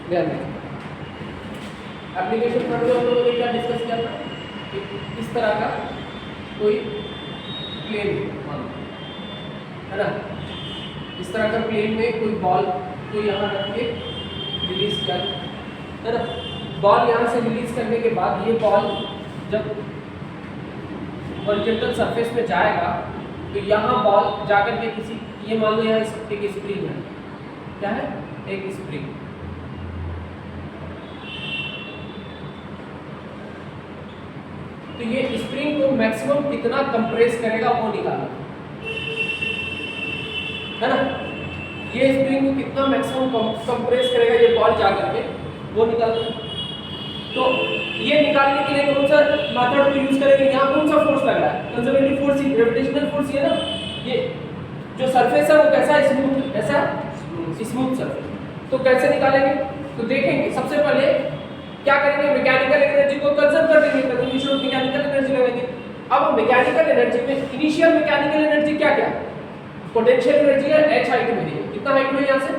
ध्यान दें। Application front में हम लोगों ने क्या डिस्कस किया था, इस तरह का कोई प्लेन है ना, इस तरह का प्लेन में कोई बॉल को यहाँ रख के रिलीज किया है ना। बॉल यहाँ से रिलीज करने के बाद ये बॉल जब हॉरिजॉन्टल सरफेस में जाएगा तो यहाँ बॉल जाकर के किसी, ये मान लो यहाँ एक स्प्रिंग है, क्या है, एक स्प्रिंग। तो ये स्प्रिंग को मैक्सिमम कितना कंप्रेस करेगा वो निकालना है ना। ये स्प्रिंग को कितना मैक्सिमम कंप्रेस करेगा ये बॉल जाकर के वो निकालना। तो ये निकालने के लिए कौन सा मेथड को यूज करेंगे, यहाँ कौन सा फोर्स लग रहा है, कंजर्वेटिव फोर्स, ग्रेविटेशनल फोर्स है ना। ये जो सरफेस है वो कैसा है, स्मूथ, ऐसा स्मूथ सरफेस। तो कैसे निकालेंगे, तो देखेंगे सबसे पहले क्या करेंगे, मैकेनिकल एनर्जी को कंजर्व कर देंगे, कंजर्वेशन ऑफ मैकेनिकल एनर्जी लगाएंगे। अब मैकेनिकल एनर्जी में इनिशियल मैकेनिकल एनर्जी क्या क्या, पोटेंशियल एनर्जी है h हाइट में है, कितना हाइट में है यहाँ से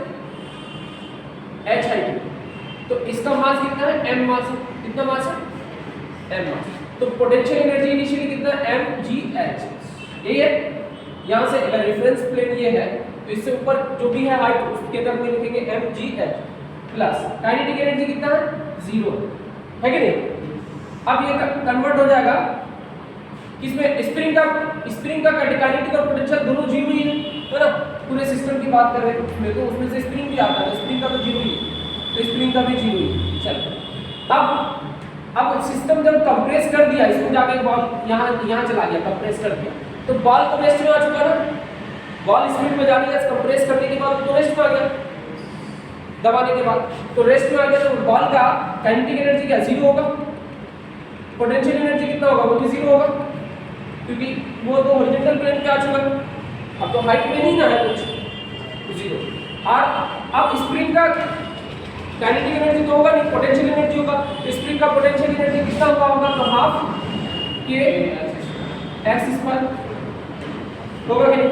h हाइट में, तो इसका मास कितना है, m मास है, कितना मास है, m मास। तो पोटेंशियल एनर्जी इनिशियली कितना है, mgh, यही है। यहाँ से अगर रेफरेंस प्लेन ये है तो इससे ऊपर जो भी है हाइट उसके तरफ में लिखेंगे mgh प्लस काइनेटिक एनर्जी कितना है, 0 है कि नहीं। अब ये कन्वर्ट हो जाएगा किसमें, स्प्रिंग का काइनेटिक और पोटेंशियल दोनों 0 ही है ना। पूरे सिस्टम की बात कर रहे हैं उसमें, तो उसमें से स्प्रिंग भी आता है, स्प्रिंग का तो 0 ही है, तो स्प्रिंग का भी 0 ही। चलो अब सिस्टम जब कंप्रेस कर दिया, इसको जाके बॉल यहाँ चला गया, कंप्रेस कर दिया, तो बॉल तो रेस्ट में आ चुका ना, बॉल स्पीड में जाने का कंप्रेस करने के बाद तो रेस्ट में आ गया, दबाने के बाद तो रेस्ट में आ गया। तो बॉल का काइनेटिक एनर्जी क्या, 0 होगा, पोटेंशियल एनर्जी कितना होगा, वो भी 0 होगा, क्योंकि वो तो हॉरिजॉन्टल प्लेन पे आ चुका। अब तो हाइट में नहीं ना है कुछ, 0। और अब स्प्रिंग का काइनेटिक एनर्जी तो होगा नहीं, पोटेंशियल एनर्जी होगा। तो स्प्रिंग का पोटेंशियल एनर्जी कितना होगा, तो हाफ के x स्क्वायर होगा कि नहीं,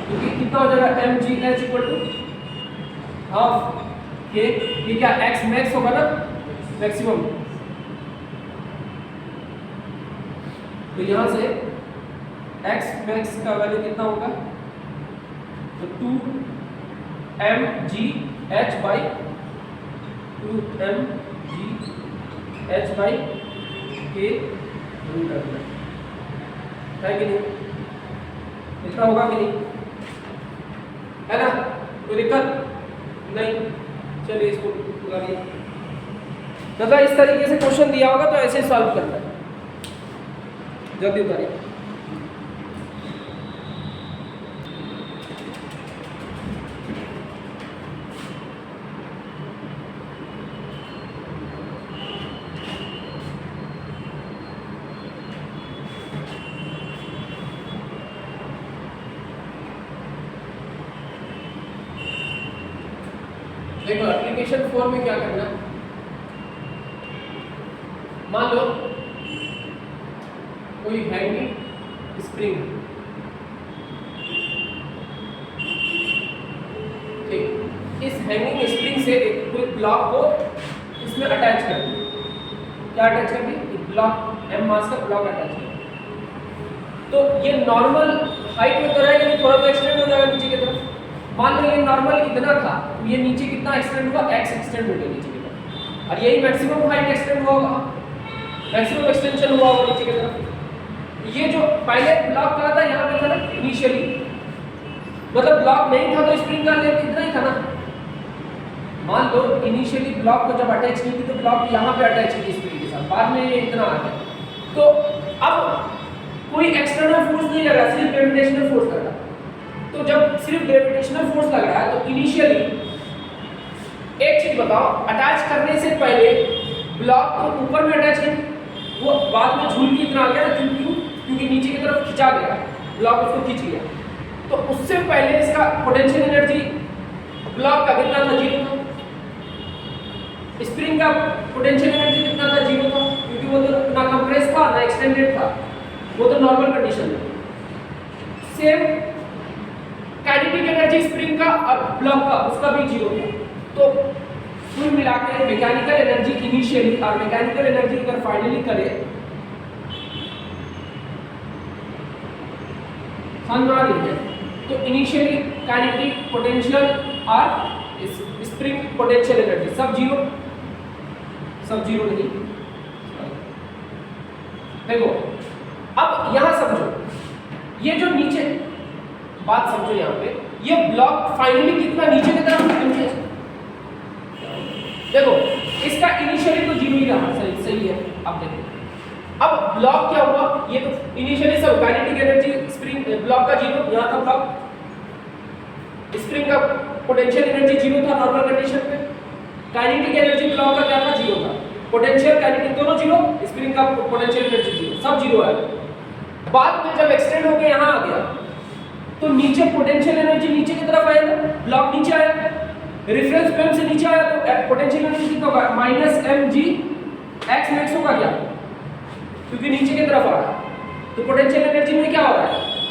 क्योंकि कितना हो जाएगा mgh इक्वल टू हाफ के, ये क्या x मैक्स होगा ना, मैक्सिमम। तो यहाँ से x मैक्स का वैल्यू कितना होगा, तो 2mgh बाई के है कि नहीं, इतना होगा कि नहीं, है ना, कोई दिक्कत नहीं। चलिए इसको उतारिए, मतलब इस तरीके से क्वेश्चन दिया होगा तो ऐसे सॉल्व करना है, जल्दी उतारिए। देखो एप्लीकेशन 4 में क्या करना, मान लो कोई हैंगिंग स्प्रिंग, ठीक, इस हैंगिंग स्प्रिंग से कोई ब्लॉक को इसमें अटैच कर दिया, क्या अटैच कर दिया, ब्लॉक m मास का ब्लॉक अटैच कर दिया। तो ये नॉर्मल हाइट में तो रहेगा नहीं, थोड़ा तो एक्सटेंड हो जाएगा नीचे की तरफ। मान लो ये नॉर्मल इतना था, ये नीचे कितना एक्सटेंड हुआ, x एक्सटेंड हो गया नीचे की तरफ, और यही मैक्सिमम हाइट एक्सटेंड हुआ, मैक्सिमम एक्सटेंशन हुआ होगा नीचे की तरफ। ये जो पहले ब्लॉक करा था यहाँ पे था ना इनिशियली, मतलब ब्लॉक नहीं था तो स्प्रिंग का लेंथ इतना ही था ना। मान लो इनिशियली ब्लॉक को जब अटैच की थी तो ब्लॉक यहाँ पे अटैच की स्प्रिंग के साथ, बाद में ये इतना आ गया। तो अब कोई एक्सटर्नल फोर्स नहीं लगा, सिर्फ ग्रेविटेशनल फोर्स लगा। तो जब सिर्फ ग्रेविटेशनल फोर्स लग रहा है तो इनिशियली एक चीज बताओ, अटैच करने से पहले ब्लॉक को ऊपर में अटैच कर, वो बाद में झूल के इतना आ गया, क्योंकि नीचे की तरफ खिंचा गया, ब्लॉक उसको खींच लिया। तो उससे पहले इसका पोटेंशियल एनर्जी ब्लॉक का कितना था, 0 था। स्प्रिंग का पोटेंशियल एनर्जी कितना था, 0 था, क्योंकि वो तो ना कंप्रेस था ना एक्सटेंडेड था, वो तो नॉर्मल कंडीशन में। सेम काइनेटिक एनर्जी स्प्रिंग का और ब्लॉक का, उसका भी 0 था। तो कुल मिला के मैकेनिकल एनर्जी इनिशियली और मैकेनिकल एनर्जी अगर फाइनली करे, समझ आ रही है? तो इनिशियली काइनेटिक पोटेंशियल और स्प्रिंग पोटेंशियल एनर्जी सब जीरो नहीं। देखो अब यहां समझो, ये जो नीचे बात समझो, यहां पे ये ब्लॉक फाइनली कितना नीचे की तरफ समझे। देखो इसका इनिशियली तो जीरो ही रहा, सही है। अब देखो अब ब्लॉक क्या हुआ, ये तो इनिशियली सब काइनेटिक एनर्जी स्प्रिंग ब्लॉक का जीरो, यहां का ब्लॉक स्प्रिंग का पोटेंशियल एनर्जी जीरो था नॉर्मल कंडीशन पे, काइनेटिक एनर्जी ब्लॉक का क्या था, जीरो था, पोटेंशियल काइनेटिक दोनों जीरो, स्प्रिंग का पोटेंशियल एनर्जी जीरो, सब जीरो है। बाद में जब एक्सटेंड होकर यहां आ गया तो नीचे पोटेंशियल एनर्जी नीचे की तरफ आएगा, ब्लॉक नीचे आया, रेफरेंस फ्रेम से नीचे आया तो पोटेंशियल एनर्जी कितना होगा, -mg x मैक्स होगा क्या, क्योंकि नीचे की तरफ आ रहा है। तो पोटेंशियल एनर्जी में क्या हो रहा है,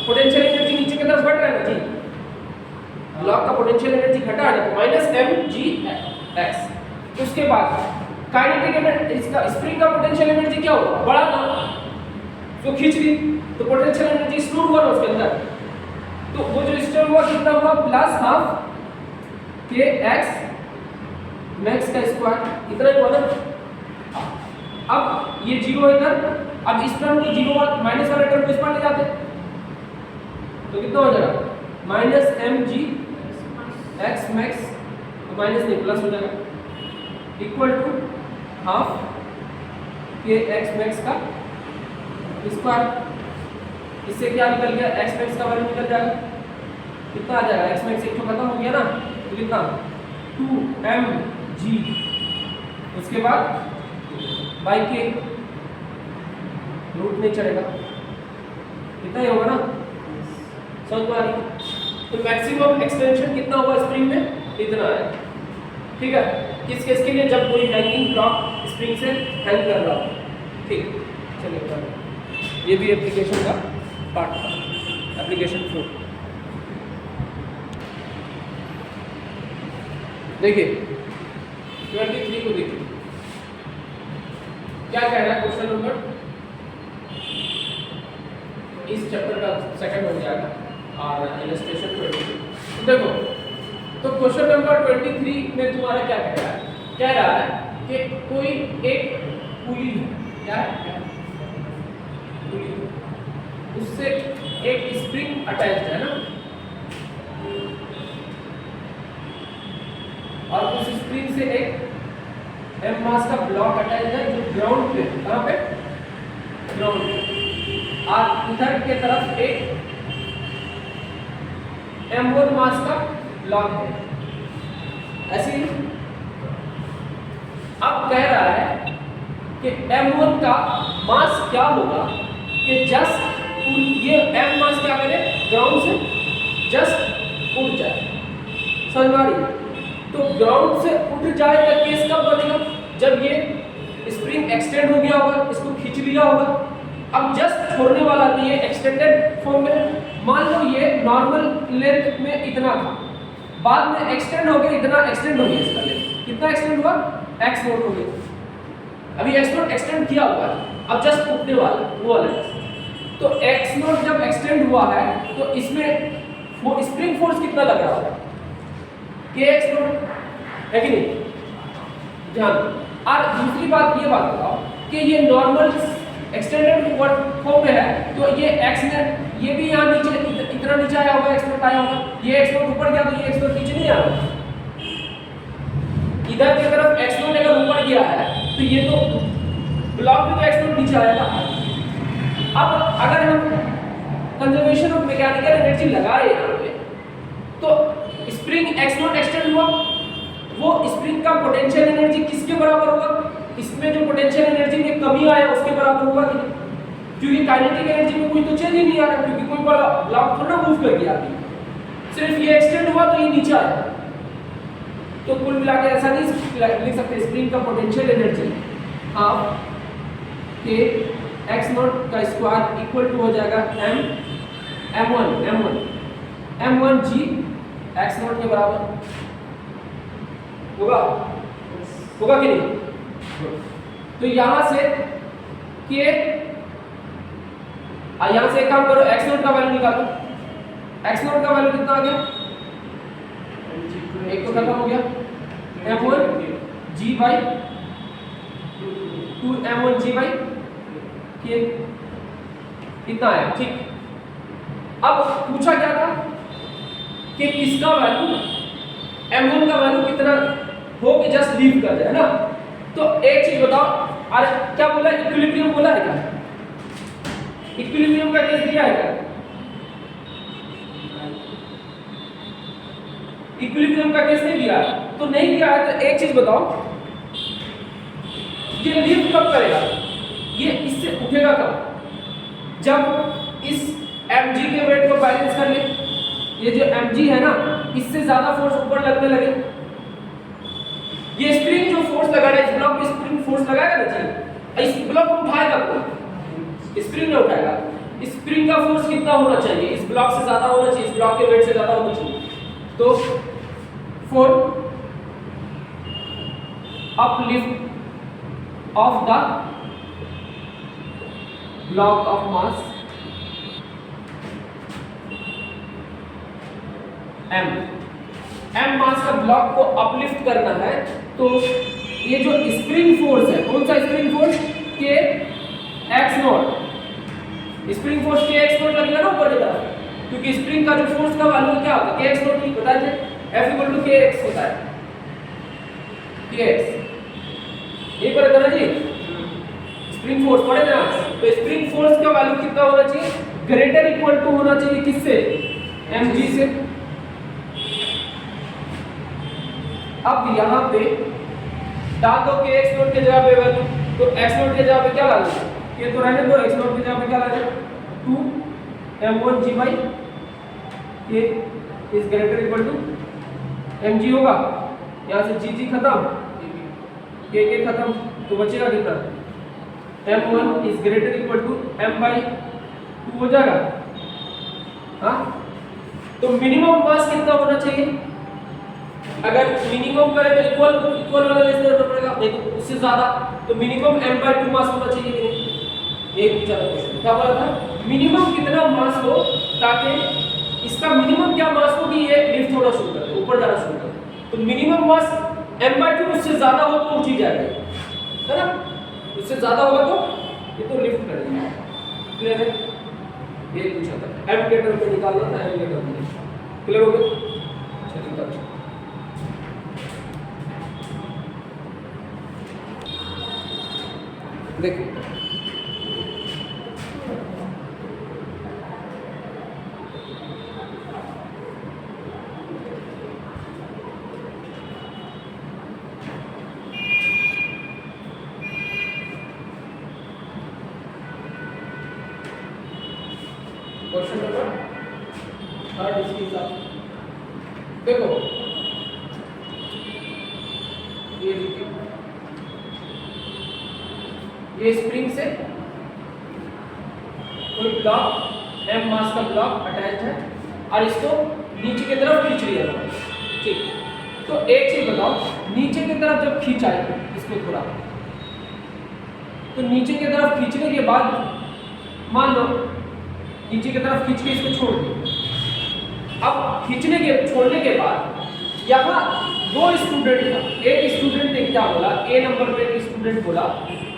पोटेंशियल एनर्जी नीचे की तरफ घट रहा है ना जी, ब्लॉक का पोटेंशियल एनर्जी घटा है तो -mg x। उसके बाद काइनेटिक एनर्जी, इसका स्प्रिंग का पोटेंशियल एनर्जी क्या होगा, बड़ा ना, तो खींच ली तो पोटेंशियल एनर्जी स्टोर हुआ ना उसके अंदर, तो वो जो स्टोर हुआ कितना हुआ, +12 kx मैक्स का स्क्वायर, इतना ही हुआ ना। अब ये जीरो इधर, अब इस टर्म को जीरो माइनस वाले टर्म को इस पर ले जाते तो कितना हो जाएगा, -mg x मैक्स, तो माइनस नहीं प्लस हो जाएगा, इक्वल टू हाफ के x मैक्स का स्क्वायर। इससे क्या निकल गया, x मैक्स का वैल्यू निकल जाएगा, कितना आ जाएगा, x मैक्स एक तो खत्म हो गया ना, तो कितना 2mg, उसके बाद बाई के रूट नहीं चढ़ेगा, कितना ही होगा ना, समझ में आ रही। तो मैक्सिमम एक्सटेंशन कितना होगा स्प्रिंग में, इतना है, ठीक है। किस केस के लिए, जब कोई हैंगिंग ब्लॉक स्प्रिंग से हैंग कर रहा हो, ठीक। चलिए ये भी एप्लीकेशन का पार्ट था, एप्लीकेशन 4। देखिए 23 को देखिए क्या कह रहा है, क्वेश्चन नंबर, इस चैप्टर का सेकंड हो जाएगा और इलस्ट्रेशन 22। तो देखो, तो क्वेश्चन नंबर 23 में तुम्हारा क्या कह रहा है कि कोई एक पुली है, क्या है, पुली, उससे एक स्प्रिंग अटैच्ड है ना, और उस स्प्रिंग से एक m मास का ब्लॉक अटैच है जो ग्राउंड पे, कहां पे, ग्राउंड पे, और इधर के तरफ एक m1 मास का ब्लॉक है, ऐसे। अब कह रहा है कि m1 का मास क्या होगा कि जस्ट ये m मास क्या करे, ग्राउंड से जस्ट उठ जाए, समझ में आ रही है। तो ग्राउंड से उठ जाए का केस कब बनेगा, जब ये स्प्रिंग एक्सटेंड हो गया होगा, इसको खींच लिया होगा, अब जस्ट छोड़ने वाला था, ये एक्सटेंडेड फॉर्म में, मान लो ये नॉर्मल लेंथ में इतना था, बाद में एक्सटेंड हो गया, इतना एक्सटेंड हो गया, इसका लेंथ कितना एक्सटेंड हुआ, x नोट हो गया, अभी x नोट एक्सटेंड किया हुआ है, अब जस्ट उठने वाला वो वाला। तो x नोट जब एक्सटेंड हुआ है तो इसमें वो स्प्रिंग फोर्स कितना लग रहा है, kx नोट है कि नहीं, ध्यान। और दूसरी बात ये बात बताओ कि ये नॉर्मल एक्सटेंडेड फॉर्म में है, तो ये x ने, ये भी यहाँ नीचे इतना नीचे आया होगा, x नोट आया होगा, ये x नोट ऊपर गया तो ये x नोट नीचे नहीं आया होगा, इधर की तरफ x नोट अगर ऊपर गया है तो ये तो ब्लॉक में तो x नोट नीचे आएगा। अब अगर हम कंजर्वेशन ऑफ मैकेनिकल एनर्जी लगाए यहाँ पे, तो स्प्रिंग x नोट एक्सटेंड हुआ, वो स्प्रिंग का पोटेंशियल एनर्जी किसके बराबर होगा, इसमें जो पोटेंशियल एनर्जी में कमी आया उसके बराबर होगा कि नहीं, क्योंकि काइनेटिक एनर्जी में कोई तो चेंज ही नहीं आ रहा, क्योंकि कोई बड़ा ब्लॉक थोड़ा मूव कर गया, अभी सिर्फ ये एक्सटेंड हुआ तो ये नीचे आया। तो कुल मिला के ऐसा नहीं लिख सकते, स्प्रिंग का पोटेंशियल एनर्जी हाफ के x नॉट का स्क्वायर इक्वल टू हो जाएगा m1 g x नॉट के बराबर। होगा होगा कि नहीं? तो यहां से के यहां से एक काम करो, x नॉट का वैल्यू निकालो। x नॉट का वैल्यू कितना आ गया? एक तो खत्म हो गया, m1 g by 2 m1 g by के इतना आया। ठीक, अब पूछा क्या था कि किसका वैल्यू m1 का वैल्यू कितना हो कि जस्ट लीव कर जाए, है ना? तो एक चीज बताओ, अरे क्या बोला, इक्विलिब्रियम बोला है क्या? इक्विलिब्रियम का केस दिया है क्या? इक्विलिब्रियम का केस नहीं दिया, तो नहीं दिया है तो एक चीज बताओ, ये लिफ्ट कब करेगा? ये इससे उठेगा कब? जब इस mg के वेट को बैलेंस कर ले। ये जो mg है ना, इससे ज्यादा फोर्स ऊपर लगने लगे, ये स्प्रिंग जो फोर्स लगा रहा है, इस ब्लॉक पे स्प्रिंग फोर्स लगाएगा ना जी, इस ब्लॉक को उठाएगा कौन? स्प्रिंग ने उठाएगा। स्प्रिंग का फोर्स कितना होना चाहिए? इस ब्लॉक से ज्यादा होना चाहिए, इस ब्लॉक के वेट से ज्यादा होना चाहिए। तो for uplift of the block of mass m मास का ब्लॉक को अपलिफ्ट करना है, तो ये जो स्प्रिंग फोर्स है, कौन सा स्प्रिंग फोर्स? के x नॉट, स्प्रिंग फोर्स के x नॉट लगेगा ना ऊपर की तरफ, क्योंकि स्प्रिंग का जो फोर्स का वैल्यू क्या होता है? के x नॉट ही बता दे, F = kx होता है, kx ये पर ना जी, स्प्रिंग फोर्स पढ़े ना? तो स्प्रिंग फोर्स का वैल्यू कितना होना चाहिए? ग्रेटर इक्वल टू होना चाहिए किससे? mg से। अब यहाँ पे डाल दो कि x नॉट के जगह पे वैल्यू, तो x नॉट के जगह पे क्या डालोगे? ये तो रहने दो, x नॉट के जगह पे क्या डालोगे? 2 m1 g by k is greater equal to mg होगा। यहाँ से g खत्म, k खत्म, तो बचेगा कितना? m1 is greater equal to m by 2 हो जाएगा। हाँ, तो मिनिमम मास कितना होना चाहिए? अगर मिनिमम करें तो इक्वल वाला लेस करना पड़ेगा, नहीं तो उससे ज्यादा, तो मिनिमम m/2 मास होना चाहिए कि नहीं? ये पूछा था क्वेश्चन, क्या बोला था? मिनिमम कितना मास हो, ताकि इसका मिनिमम क्या मास हो कि ये लिफ्ट होना शुरू कर दे, ऊपर जाना शुरू कर दे। तो मिनिमम मास m/2, उससे ज्यादा हो तो उठ ही जाएगा, है ना? उससे ज्यादा होगा तो ये तो लिफ्ट करेगा। क्लियर है? ये पूछा था, m के टर्म पे निकालना था, m के टर्म में। क्लियर हो गया? चलिए निकालो। देखो क्वेश्चन नंबर 3 इसके हिसाब से देखो, ये देखिए, ये स्प्रिंग से कोई ब्लॉक m मास का ब्लॉक अटैच है और इसको नीचे की तरफ खींच लिया है। ठीक, तो एक चीज बताओ, नीचे की तरफ जब खींचाए इसको थोड़ा, तो नीचे की तरफ खींचने के बाद मान लो नीचे की तरफ खींच के इसको छोड़ दो। अब छोड़ने के बाद यहाँ दो स्टूडेंट था, एक स्टूडेंट ने क्या बोला, ए नंबर पे एक स्टूडेंट बोला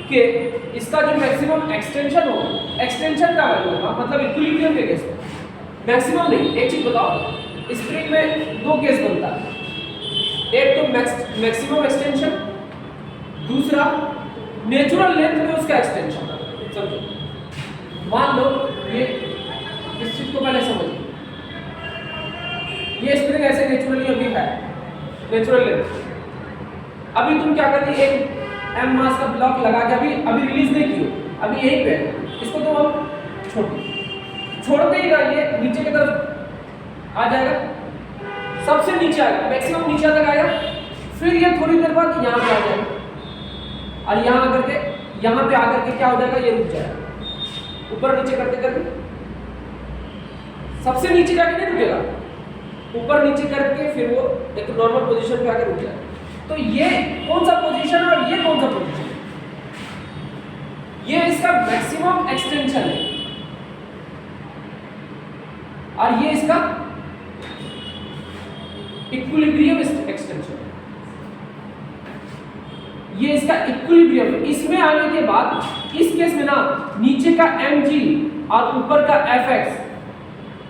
कि इसका जो मैक्सिमम एक्सटेंशन होगा, एक्सटेंशन का वैल्यू होगा, मतलब इक्विलिब्रियम के केस में मैक्सिमम नहीं। एक चीज बताओ, स्प्रिंग में दो केस बनता है, एक तो मैक्सिमम एक्सटेंशन, दूसरा नेचुरल लेंथ में उसका एक्सटेंशन। समझो, मान लो ये इस चीज को पहले समझिए, ये स्प्रिंग ऐसे नेचुरली अभी है, नेचुरल लेंथ। अभी तुम क्या करती, एक m मास का ब्लॉक लगा के अभी रिलीज नहीं की, अभी यहीं पे इसको तो हम छोड़ते ही रहिए, नीचे की तरफ आ जाएगा, सबसे नीचे आएगा, मैक्सिमम नीचे तक आएगा, फिर ये थोड़ी देर बाद यहाँ पे आ जाएगा और यहाँ आकर के यहाँ पे आकर के क्या हो जाएगा, ये रुक जाएगा। ऊपर नीचे करते करते सबसे नीचे जाके नहीं रुकेगा, ऊपर नीचे करके फिर वो एक नॉर्मल पोजीशन पे आके रुक जाएगा। तो ये कौन सा पोजीशन है और ये कौन सा पोजीशन है? ये इसका मैक्सिमम एक्सटेंशन है और ये इसका इक्विलिब्रियम एक्सटेंशन है। ये इसका इक्विलिब्रियम है। इसमें आने के बाद इस केस में ना नीचे का mg और ऊपर का fx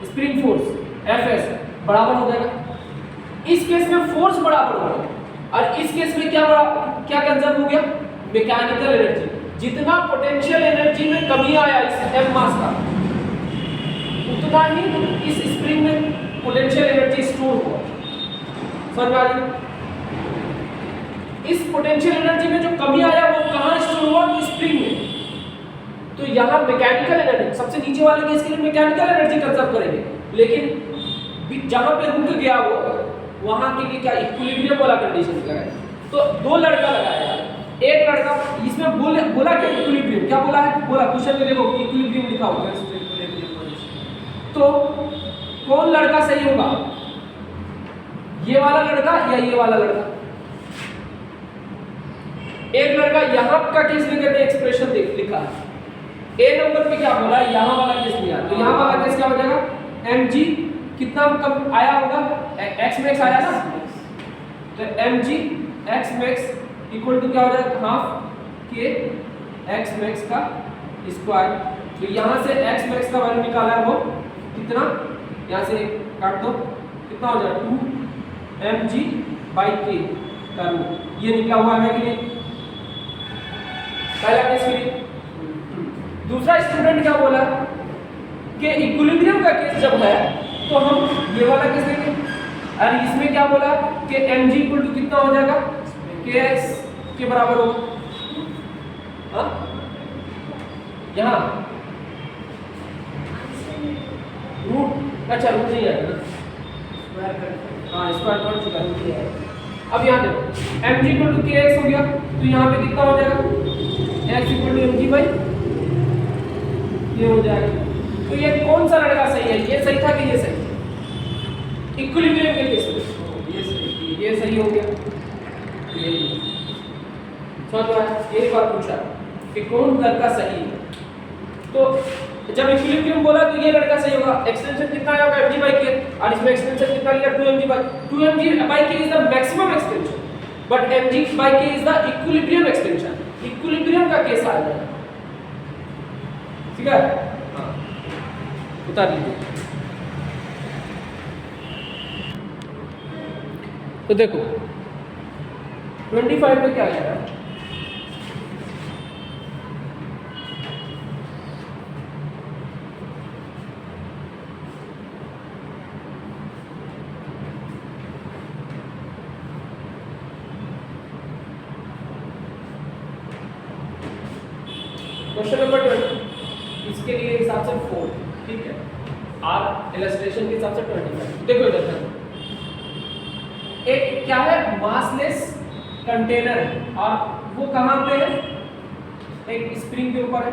स्प्रिंग फोर्स fs बराबर हो जाएगा। इस केस में फोर्स बराबर हो गया और इस केस में क्या कंजर्व हो गया? Mechanical energy. जितना पोटेंशियल एनर्जी में कमी आया इस m मास का, उतना ही इस स्प्रिंग में पोटेंशियल एनर्जी स्टोर हुआ। समझ आ रही है? इस पोटेंशियल एनर्जी में जो कमी आया वो कहां स्टोर हुआ? तो स्प्रिंग में। तो यहां मैकेनिकल एनर्जी सबसे नीचे वाले केस के लिए मैकेनिकल एनर्जी कंजर्व करेंगे, लेकिन जहां पे रुक गया वो वहां के लिए क्या इक्विलिब्रियम वाला कंडीशन लगाया। तो दो लड़का लगाया, एक लड़का इसमें बोला क्या इक्विलिब्रियम, क्या बोला है? बोला क्वेश्चन में देखो इक्विलिब्रियम लिखा हुआ है। तो कौन लड़का सही होगा? ये वाला लड़का या ये वाला लड़का? एक लड़का यहां का केस लेकर के एक्सप्रेशन लिखा है, ए नंबर पे क्या बोला है? यहां वाला केस लिया। तो यहां वाला केस क्या हो जाएगा? mg कितना कम आया होगा? x max आया ना, तो mg x max equal to क्या हो जाएगा? हाफ के x max का स्क्वायर। तो यहां से x max का वैल्यू निकाला है वो कितना? यहां से काट दो, कितना हो जाएगा? 2 mg by k का रूट। ये निकला हुआ है कि नहीं? पहला केस के लिए। दूसरा स्टूडेंट क्या बोला कि इक्विलिब्रियम का केस जब है तो हम ये वाला केस लेंगे, और इसमें क्या बोला कि mg इक्वल टू कितना हो जाएगा? kx के बराबर होगा। हाँ यहाँ रूट, अच्छा रूट नहीं आएगा ना, हाँ स्क्वायर कर चुका है। अब यहाँ देखो mg इक्वल टू kx हो गया, तो यहाँ पे कितना हो जाएगा? x equal to mg by ये हो जाएगा। तो ये कौन सा लड़का सही है? ये सही था कि ये सही? इक्विलिब्रियम के केस में ये सही हो गया। ये समझ आया? एक बार पूछा कि कौन लड़का सही है, तो जब इक्विलिब्रियम बोला तो ये लड़का सही होगा। एक्सटेंशन कितना आया होगा? mg by k, और इसमें एक्सटेंशन कितना लिया? 2mg by k is the maximum extension, but mg by k is the equilibrium extension. Equilibrium का केस आ जाएगा। ठीक है? हाँ उतार लीजिए। तो देखो 25 में क्या आएगा? क्वेश्चन नंबर 20 इसके लिए हिसाब से 4, ठीक है, और इलस्ट्रेशन के हिसाब से 25। देखो इधर एक क्या है? मासलेस कंटेनर है, और वो कहां पे है? एक स्प्रिंग के ऊपर है,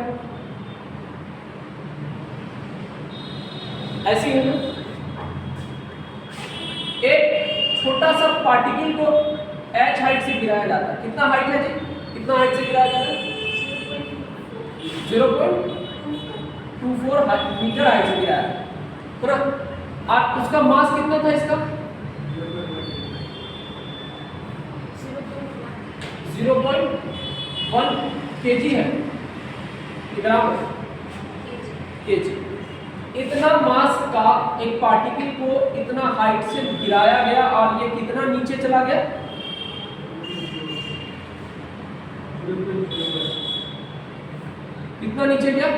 ऐसी है ना। एक छोटा सा पार्टिकल को h हाइट से गिराया जाता है। कितना हाइट है जी? कितना हाइट से गिराया जाता है? 0.24 मीटर हाइट से गिराया है ना। और उसका मास कितना था इसका? 0.1 kg है, ग्राम kg। इतना मास का एक पार्टिकल को इतना हाइट से गिराया गया और ये कितना नीचे चला गया? कितना नीचे गया?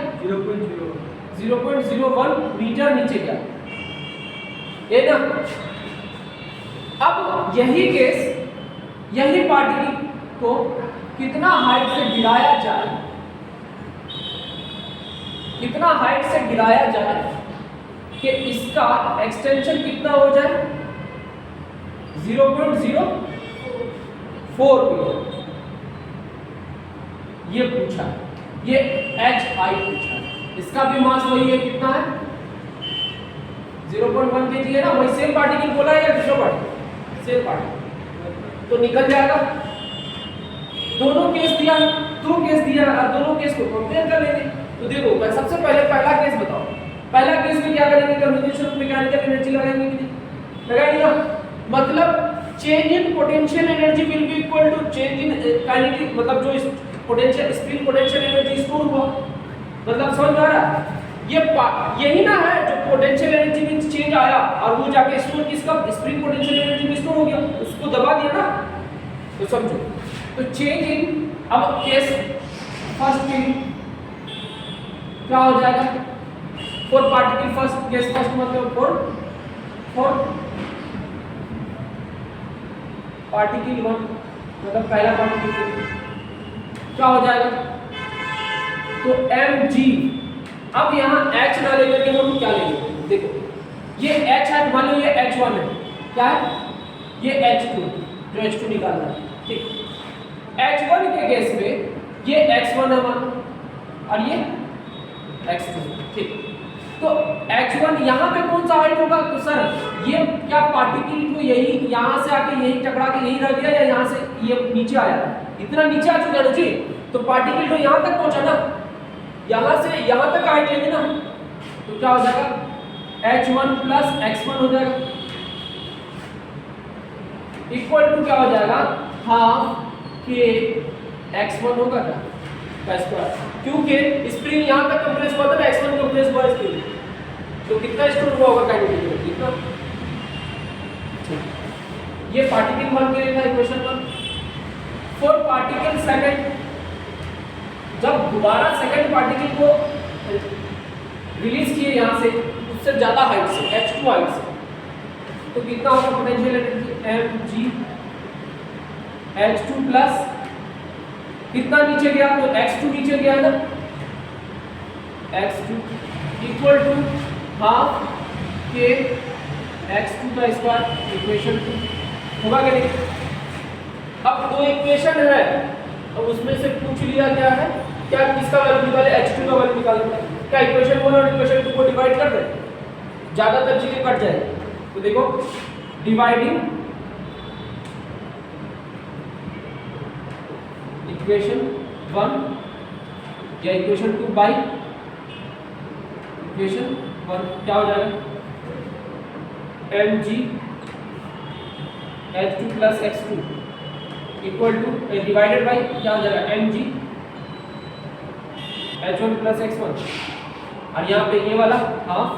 0.01 मीटर नीचे गया, ये ना। अब यही केस, यही पार्टिकल को कितना हाइट से गिराया जाए, कितना हाइट से गिराया जाए कि इसका एक्सटेंशन कितना हो जाए? 0.04 मीटर। ये पूछा, ये h हाइट पूछा। इसका भी मास वही है, कितना है? 0.1 kg है ना। वही सेम पार्टिकल बोला है या दूसरा पार्टिकल? Same particle. तो निकल जाएगा। दोनों केस दिया, दो केस दिया, दोनों केस को कंपेयर कर लेंगे। तो देखो सबसे पहले पहला केस बताओ। पहला केस में क्या करेंगे, कम्युनिकेशन ऑफ मैकेनिकल एनर्जी लगाएंगे कि नहीं लगाएंगे ना, मतलब change in potential energy will be equal to change in kinetic, मतलब जो potential spring potential energy store हुआ, मतलब समझ आ रहा है। ये यही ना है जो पोटेंशियल एनर्जी में चेंज आया और वो जाके स्टोर किसका, स्प्रिंग पोटेंशियल एनर्जी में स्टोर हो गया, उसको दबा दिया ना। तो समझो, तो चेंज इन, अब केस फर्स्ट में क्या हो जाएगा, for particle first, case first मतलब फॉर पार्टिकल वन, मतलब पहला पार्टिकल क्या हो जाएगा, तो mg। अब यहाँ h ना लेकर के हम क्या लेंगे, देखो ये h है, मान लो ये h1 है, क्या है ये h2, जो h2 निकालना है, ठीक। h1 के केस में ये x1 है मान लो, और ये x2, ठीक। तो h1 यहाँ पे कौन सा हाइट होगा, तो सर ये क्या पार्टिकल को यही यहाँ से आके यही टकरा के यही रह गया, या यहाँ से ये नीचे आया, इतना नीचे आ चुका है जी, तो पार्टिकल तो यहाँ तक पहुँचा ना, यहाँ से यहाँ तक हाइट लेंगे ना, तो क्या हो जाएगा h1 प्लस x1 हो जाएगा, इक्वल टू क्या हो जाएगा, हाफ के x1 होगा क्या का स्क्वायर, क्योंकि स्प्रिंग यहाँ तक कंप्रेस हुआ था ना, x1 कंप्रेस हुआ स्प्रिंग, तो कितना स्टोर हुआ होगा काइनेटिक एनर्जी, कितना। ये पार्टिकल वन के लिए था equation one. For particle second, जब दोबारा सेकंड पार्टिकल को रिलीज किए यहाँ से उससे ज्यादा हाइट से, h2 हाइट से, तो कितना होगा potential energy, mg h2 plus कितना नीचे गया, तो x2 नीचे गया ना, x2 इक्वल टू हाफ के x2 का स्क्वायर, इक्वेशन 2 होगा क्या नहीं। अब दो इक्वेशन है, अब उसमें से पूछ लिया क्या है, क्या किसका वैल्यू निकाले, h2 का वैल्यू निकालना है, क्या इक्वेशन 1 और इक्वेशन 2 को डिवाइड कर दें, ज्यादातर चीजें कट जाएगी। तो देखो डिवाइडिंग इक्वेशन 1 या इक्वेशन 2 बाय इक्वेशन 1 क्या हो जाएगा, mg h2 plus x2 equal two divided by क्या हो जाएगा, mg h1 प्लस x1, और यहाँ पे ये वाला हाफ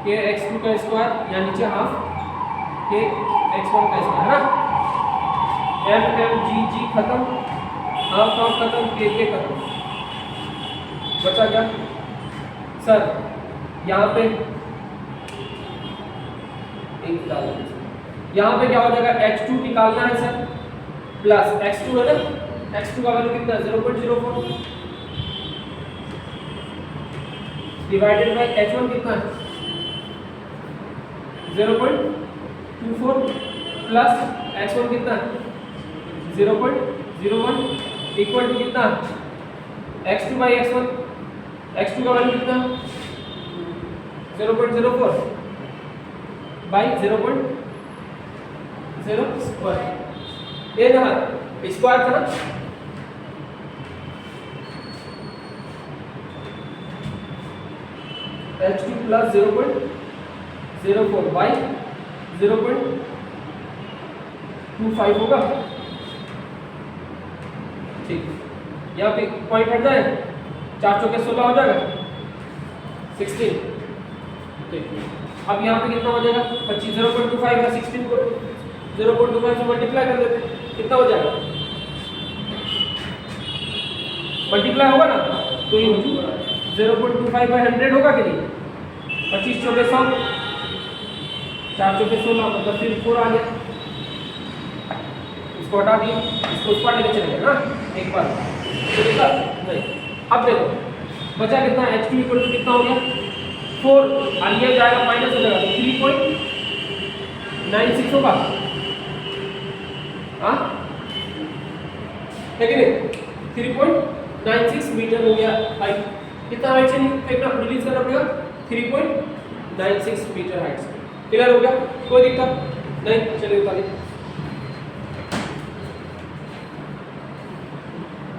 के x2 का स्क्वायर, या नीचे हाफ के x1 का स्क्वायर है ना, g खत्म, हाफ हाफ खत्म, के खत्म, बचा क्या सर, यहाँ पे एक डाल, यहाँ पे क्या हो जाएगा, h2 निकालना है सर, प्लस x2 है ना, x2 का वैल्यू कितना 0.04 डिवाइडेड बाय h1 कितना है 0.24 प्लस x1 कितना है 0.01 इक्वल टू कितना x2 बाई x1, x2 का वैल्यू कितना 0.04 बाई 0.0 स्क्वायर, ये ना स्क्वायर था ना, h2 प्लस 0.04 बाई 0.25 होगा, ठीक। यहाँ पे पॉइंट हट जाए, 4 चौके 16 हो जाएगा 16, ठीक। अब यहाँ पे कितना हो जाएगा 25, 0.25 है, 16 को 0.25 से मल्टीप्लाई कर देते, कितना हो जाएगा, मल्टीप्लाई होगा ना, तो ये 0.25 बाई 100 होगा कि नहीं, 25 चौके 100, 4 चौके 16, मतलब फिर 4 आ गया, इसको हटा दिया, इसको उस पर लेके चले गए ना एक बार, तो देखा नहीं। अब देखो बचा कितना, h2 इक्वल टू कितना हो गया 4, और ये जाएगा माइनस हो जाएगा, तो 3.96 होगा, हाँ लेकिन 3.96 मीटर हो गया हाइट, कितना हाइट से फेंकना रिलीज करना पड़ेगा 3.96 मीटर हाइट से, क्लियर हो गया, कोई दिक्कत नहीं, चलिए उतारिए।